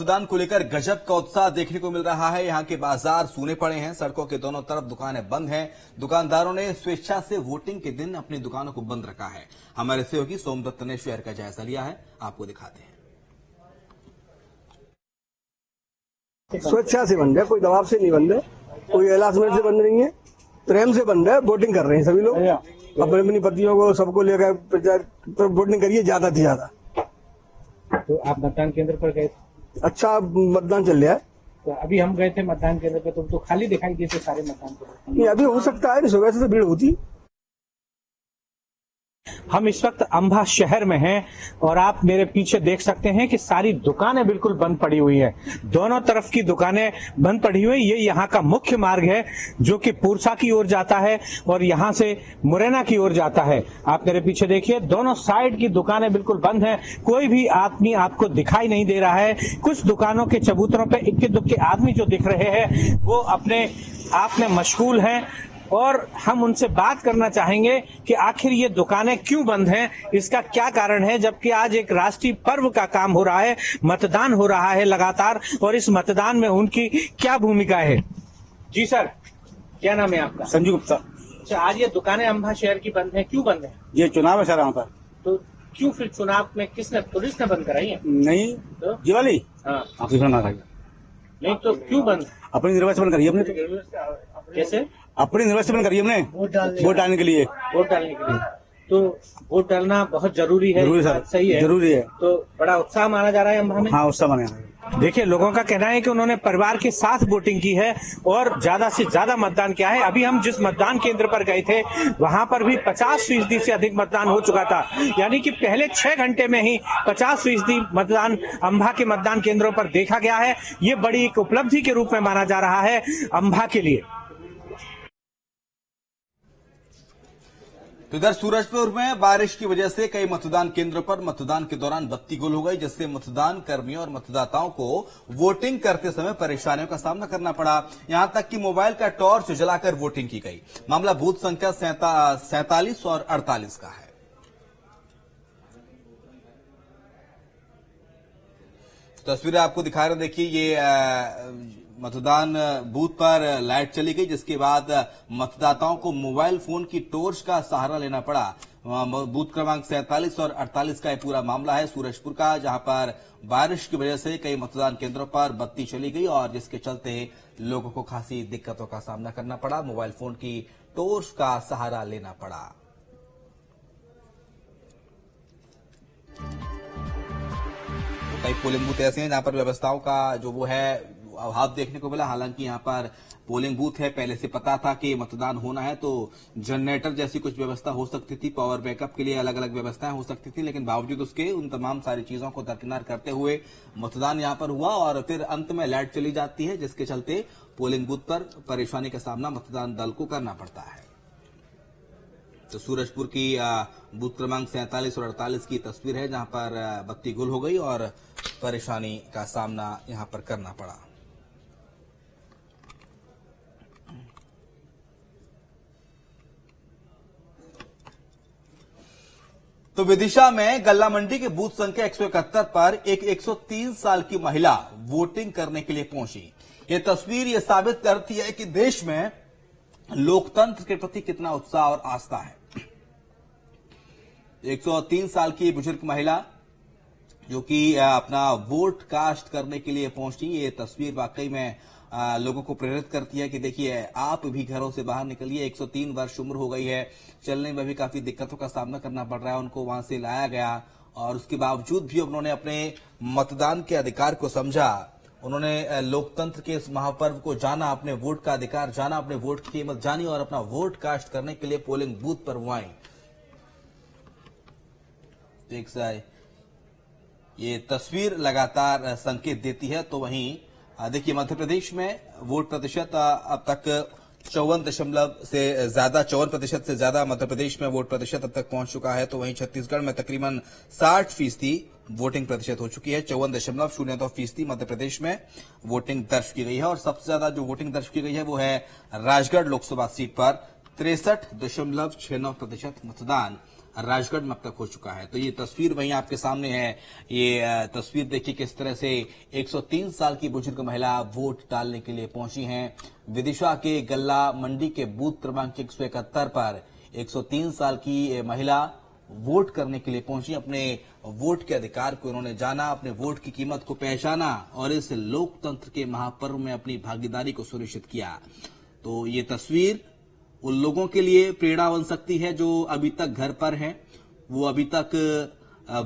मतदान को लेकर गजब का उत्साह देखने को मिल रहा है। यहाँ के बाजार सूने पड़े हैं, सड़कों के दोनों तरफ दुकानें बंद हैं। दुकानदारों ने स्वेच्छा से वोटिंग के दिन अपनी दुकानों को बंद रखा है। हमारे सहयोगी सोमदत्त ने शहर का जायजा लिया है, आपको दिखाते हैं। स्वेच्छा से बंद है, कोई दबाव से नहीं बंद है, कोई एलासमेंट से बंद नहीं है, प्रेम से बंद है। वोटिंग कर रहे हैं सभी लोग, अपनी अपनी पतियों को सबको लेकर वोटिंग करिए ज्यादा से ज्यादा। तो आप मतदान केंद्र पर गए? अच्छा मतदान चल रहा है। तो अभी हम गए थे मतदान केंद्र पर, तो खाली दिखाई दिए थे सारे मतदान केंद्र। नहीं, अभी हो सकता है, सुबह से तो भीड़ होती। हम इस वक्त अंबा शहर में हैं और आप मेरे पीछे देख सकते हैं कि सारी दुकानें बिल्कुल बंद पड़ी हुई हैं। दोनों तरफ की दुकानें बंद पड़ी हुई। ये यहाँ का मुख्य मार्ग है जो कि पूरसा की ओर जाता है और यहाँ से मुरैना की ओर जाता है। आप मेरे पीछे देखिए, दोनों साइड की दुकानें बिल्कुल बंद हैं। कोई भी आदमी आपको दिखाई नहीं दे रहा है। कुछ दुकानों के चबूतरों पे इक्के दुक्के आदमी जो दिख रहे हैं वो अपने आप में मशगूल हैं और हम उनसे बात करना चाहेंगे कि आखिर ये दुकानें क्यों बंद हैं, इसका क्या कारण है, जबकि आज एक राष्ट्रीय पर्व का काम हो रहा है, मतदान हो रहा है लगातार, और इस मतदान में उनकी क्या भूमिका है। जी सर, क्या नाम है आपका? संजू गुप्ता। अच्छा, आज ये दुकानें अंबा शहर की बंद हैं, क्यों बंद है? ये चुनाव है सर यहाँ पर। तो क्यों फिर चुनाव में किसने, पुलिस ने बंद कराई है? नहीं तो जीवाली हाँ नहीं, तो क्यों बंद? अपनी निर्वाचन बंद करिए हमने। कैसे? अपनी निर्वाचन बंद करिए हमने वोट डालने के लिए। वोट डालने के लिए तो वोट डालना बहुत जरूरी है। जरूरी सर, सही है, जरूरी है। तो बड़ा उत्साह माना जा रहा है अंबा में। हाँ, उत्साह माना जा रहा है। देखिए, लोगों का कहना है कि उन्होंने परिवार के साथ वोटिंग की है और ज्यादा से ज्यादा मतदान किया है। अभी हम जिस मतदान केंद्र पर गए थे वहां पर भी 50% से अधिक मतदान हो चुका था। यानी कि पहले 6 घंटे में ही 50% मतदान अंबा के मतदान केंद्रों पर देखा गया है। ये बड़ी एक उपलब्धि के रूप में माना जा रहा है अंबा के लिए। तो इधर सूरजपुर में बारिश की वजह से कई मतदान केंद्रों पर मतदान के दौरान बत्ती गुल हो गई, जिससे मतदान कर्मियों और मतदाताओं को वोटिंग करते समय परेशानियों का सामना करना पड़ा। यहां तक कि मोबाइल का टॉर्च जलाकर वोटिंग की गई। मामला बूथ संख्या 47 और 48 का है। तस्वीरें आपको दिखा रहे, देखिए ये मतदान बूथ पर लाइट चली गई, जिसके बाद मतदाताओं को मोबाइल फोन की टॉर्च का सहारा लेना पड़ा। बूथ क्रमांक 47 और 48 का यह पूरा मामला है सूरजपुर का, जहां पर बारिश की वजह से कई मतदान केंद्रों पर बत्ती चली गई और जिसके चलते लोगों को खासी दिक्कतों का सामना करना पड़ा। मोबाइल फोन की टॉर्च का सहारा लेना पड़ा। कई पोलिंग बूथ ऐसे हैं जहां पर व्यवस्थाओं का जो वो है अभाव देखने को मिला। हालांकि यहां पर पोलिंग बूथ है, पहले से पता था कि मतदान होना है तो जनरेटर जैसी कुछ व्यवस्था हो सकती थी, पावर बैकअप के लिए अलग अलग व्यवस्थाएं हो सकती थी, लेकिन बावजूद उसके उन तमाम सारी चीजों को दरकिनार करते हुए मतदान यहां पर हुआ और फिर अंत में लाइट चली जाती है, जिसके चलते पोलिंग बूथ पर परेशानी का सामना मतदान दल को करना पड़ता है। तो सूरजपुर की बूथ क्रमांक 47 और 48 की तस्वीर है, जहां पर बत्ती गुल हो गई और परेशानी का सामना यहां पर करना पड़ा। तो विदिशा में गल्ला मंडी के बूथ संख्या 171 पर एक 103 साल की महिला वोटिंग करने के लिए पहुंची। ये तस्वीर ये साबित करती है कि देश में लोकतंत्र के प्रति कितना उत्साह और आस्था है। 103 साल की बुजुर्ग महिला जो कि अपना वोट कास्ट करने के लिए पहुंची, ये तस्वीर वाकई में लोगों को प्रेरित करती है कि देखिए आप भी घरों से बाहर निकलिए। 103 वर्ष उम्र हो गई है, चलने में भी काफी दिक्कतों का सामना करना पड़ रहा है। उनको वहां से लाया गया और उसके बावजूद भी उन्होंने अपने मतदान के अधिकार को समझा। उन्होंने लोकतंत्र के इस महापर्व को जाना, अपने वोट का अधिकार जाना, अपने वोट की कीमत जानी और अपना वोट कास्ट करने के लिए पोलिंग बूथ पर वो आई। ये तस्वीर लगातार संकेत देती है। तो वहीं देखिए मध्य प्रदेश में वोट प्रतिशत अब तक 54% से ज्यादा मध्य प्रदेश में वोट प्रतिशत अब तक पहुंच चुका है। तो वहीं छत्तीसगढ़ में तकरीबन 60% वोटिंग प्रतिशत हो चुकी है। 54.02% मध्य प्रदेश में वोटिंग दर्ज की गई है और सबसे ज्यादा जो वोटिंग दर्ज की गई है वो है राजगढ़ लोकसभा सीट पर 63.69% मतदान राजगढ़ में अब तक हो चुका है। तो ये तस्वीर वहीं आपके सामने है। ये तस्वीर देखिए किस तरह से 103 साल की बुजुर्ग महिला वोट डालने के लिए पहुंची हैं। विदिशा के गल्ला मंडी के बूथ क्रमांक 171 पर 103 साल की महिला वोट करने के लिए पहुंची। अपने वोट के अधिकार को उन्होंने जाना, अपने वोट की कीमत को पहचाना और इस लोकतंत्र के महापर्व में अपनी भागीदारी को सुनिश्चित किया। तो ये तस्वीर उन लोगों के लिए प्रेरणा बन सकती है जो अभी तक घर पर हैं, वो अभी तक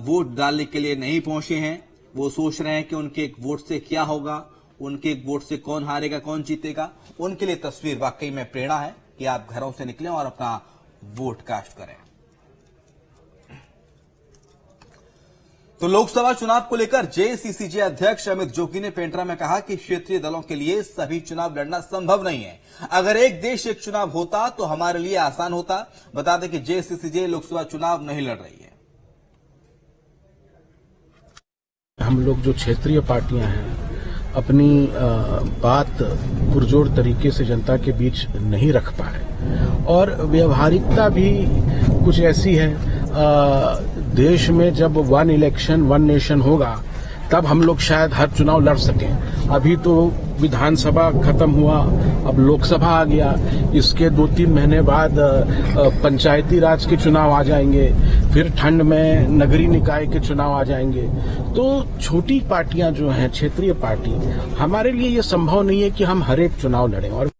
वोट डालने के लिए नहीं पहुंचे हैं। वो सोच रहे हैं कि उनके एक वोट से क्या होगा, उनके एक वोट से कौन हारेगा, कौन जीतेगा। उनके लिए तस्वीर वाकई में प्रेरणा है कि आप घरों से निकलें और अपना वोट कास्ट करें। तो लोकसभा चुनाव को लेकर जेसीसीजे अध्यक्ष अमित जोगी ने पेंड्रा में कहा कि क्षेत्रीय दलों के लिए सभी चुनाव लड़ना संभव नहीं है। अगर एक देश एक चुनाव होता तो हमारे लिए आसान होता। बता दें कि जेसीसीजे लोकसभा चुनाव नहीं लड़ रही है। हम लोग जो क्षेत्रीय पार्टियां हैं अपनी बात पुरजोर तरीके से जनता के बीच नहीं रख पाए और व्यवहारिकता भी कुछ ऐसी है। देश में जब वन इलेक्शन वन नेशन होगा तब हम लोग शायद हर चुनाव लड़ सकें। अभी तो विधानसभा खत्म हुआ, अब लोकसभा आ गया, इसके 2-3 महीने बाद पंचायती राज के चुनाव आ जाएंगे, फिर ठंड में नगरीय निकाय के चुनाव आ जाएंगे। तो छोटी पार्टियां जो हैं, क्षेत्रीय पार्टी, हमारे लिए ये संभव नहीं है कि हम हर एक चुनाव लड़ें। और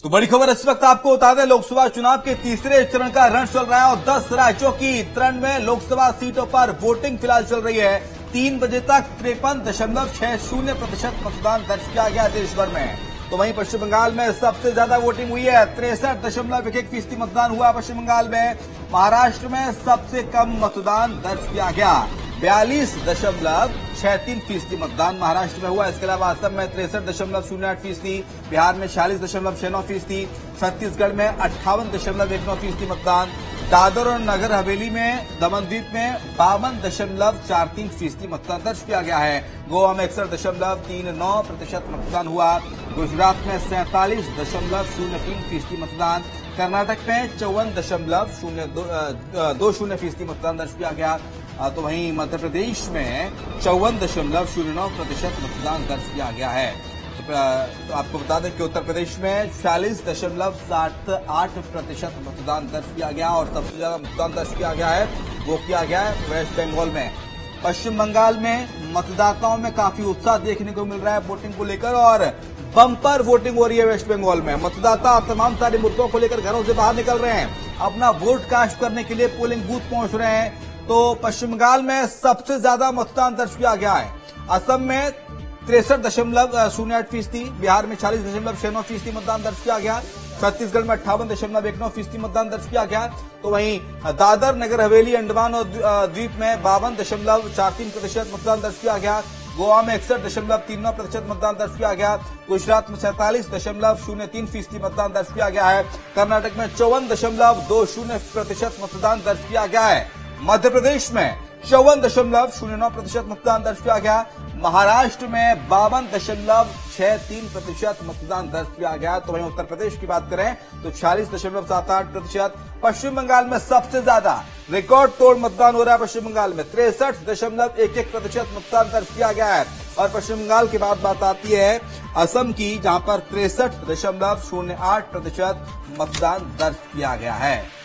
तो बड़ी खबर इस वक्त आपको बता दें, लोकसभा चुनाव के तीसरे चरण का रण चल रहा है और 10 राज्यों की 93 लोकसभा सीटों पर वोटिंग फिलहाल चल रही है। 3 बजे तक 53.60% मतदान दर्ज किया गया देश भर में। तो वहीं पश्चिम बंगाल में सबसे ज्यादा वोटिंग हुई है, 63.11% मतदान हुआ पश्चिम बंगाल में। महाराष्ट्र में सबसे कम मतदान दर्ज किया गया, 42.63% मतदान महाराष्ट्र में हुआ। इसके अलावा असम में 63.08%, बिहार में 46.69%, छत्तीसगढ़ में 58.19% मतदान, दादर और नगर हवेली में, दमनदीप में 52.43% मतदान दर्ज किया गया है। गोवा में 61.39% मतदान हुआ, गुजरात में 47.03% मतदान, कर्नाटक में 54.20% मतदान दर्ज किया गया। तो वहीं मध्य प्रदेश में 54.09% मतदान दर्ज किया गया है। तो आपको बता दें कि उत्तर प्रदेश में 40.78% मतदान दर्ज किया गया और सबसे ज्यादा मतदान दर्ज किया गया है वो किया गया है वेस्ट बंगाल में। पश्चिम बंगाल में मतदाताओं में काफी उत्साह देखने को मिल रहा है वोटिंग को लेकर और बम्पर वोटिंग हो रही है वेस्ट बंगाल में। मतदाता तमाम सारे मुद्दों को लेकर घरों से बाहर निकल रहे हैं, अपना वोट कास्ट करने के लिए पोलिंग बूथ पहुंच रहे हैं। तो पश्चिम बंगाल में सबसे ज्यादा मतदान दर्ज किया गया है। असम में 63.08%, बिहार में 40.69% मतदान दर्ज किया गया, छत्तीसगढ़ में 58.19% मतदान दर्ज किया गया। तो वहीं दादर नगर हवेली अंडमान और द्वीप में 52.43% मतदान दर्ज किया गया, गोवा में 61.39% मतदान दर्ज किया गया, गुजरात में 47.03% मतदान दर्ज किया गया है, कर्नाटक में 54.20% मतदान दर्ज किया गया है, मध्य प्रदेश में 54.09% मतदान दर्ज किया गया, महाराष्ट्र में 52.63% मतदान दर्ज किया गया। तो वहीं उत्तर प्रदेश की बात करें तो 40.78%, पश्चिम बंगाल में सबसे ज्यादा रिकॉर्ड तोड़ मतदान हो रहा है। पश्चिम बंगाल में 63.11% मतदान दर्ज किया गया है। और पश्चिम बंगाल के बाद बात आती है असम की, जहां पर 63.08% मतदान दर्ज किया गया है।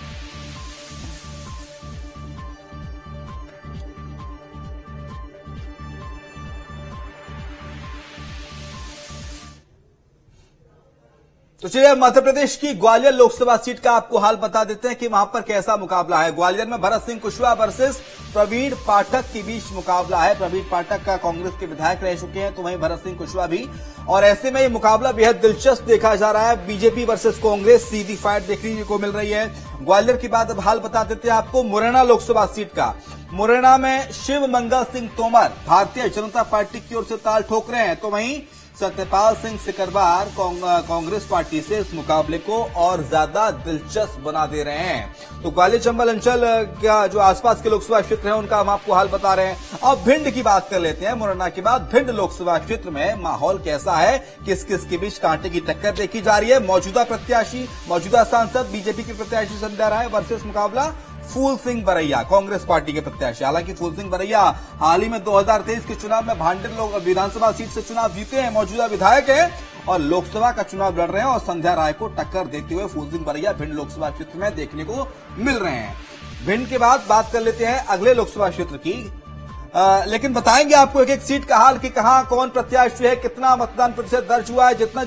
तो चलिए मध्य प्रदेश की ग्वालियर लोकसभा सीट का आपको हाल बता देते हैं कि वहां पर कैसा मुकाबला है। ग्वालियर में भरत सिंह कुशवाहा वर्सेस प्रवीण पाठक के बीच मुकाबला है। प्रवीण पाठक का कांग्रेस के विधायक रह चुके हैं, तो वहीं भरत सिंह कुशवाहा भी, और ऐसे में ये मुकाबला बेहद दिलचस्प देखा जा रहा है। बीजेपी वर्सेस कांग्रेस, सीधी फाइट देखने को मिल रही है। ग्वालियर की बात अब हाल बता देते हैं आपको मुरैना लोकसभा सीट का। मुरैना में शिव मंगल सिंह तोमर भारतीय जनता पार्टी की ओर से ताल ठोक रहे हैं, तो वहीं सत्यपाल सिंह सिकरवार कांग्रेस पार्टी से इस मुकाबले को और ज्यादा दिलचस्प बना दे रहे हैं। तो ग्वालियर चंबल अंचल का जो आसपास के लोकसभा क्षेत्र है उनका हम आपको हाल बता रहे हैं। अब भिंड की बात कर लेते हैं। मुरैना के बाद भिंड लोकसभा क्षेत्र में माहौल कैसा है, किस किस के बीच कांटे की टक्कर देखी जा रही है। मौजूदा सांसद बीजेपी के प्रत्याशी संध्या राय वर्सेस मुकाबला फूल सिंह बरैया कांग्रेस पार्टी के प्रत्याशी। हालांकि फूल सिंह बरैया हाल ही में 2023 के चुनाव में भांडेर विधानसभा सीट से चुनाव जीते हैं, मौजूदा विधायक हैं और लोकसभा का चुनाव लड़ रहे हैं और संध्या राय को टक्कर देते हुए फूल सिंह बरैया भिंड लोकसभा क्षेत्र में देखने को मिल रहे हैं। भिंड के बाद बात कर लेते हैं अगले लोकसभा क्षेत्र की, लेकिन बताएंगे आपको एक एक सीट का हाल कि कहां कौन प्रत्याशी है, कितना मतदान प्रतिशत दर्ज हुआ है। जितना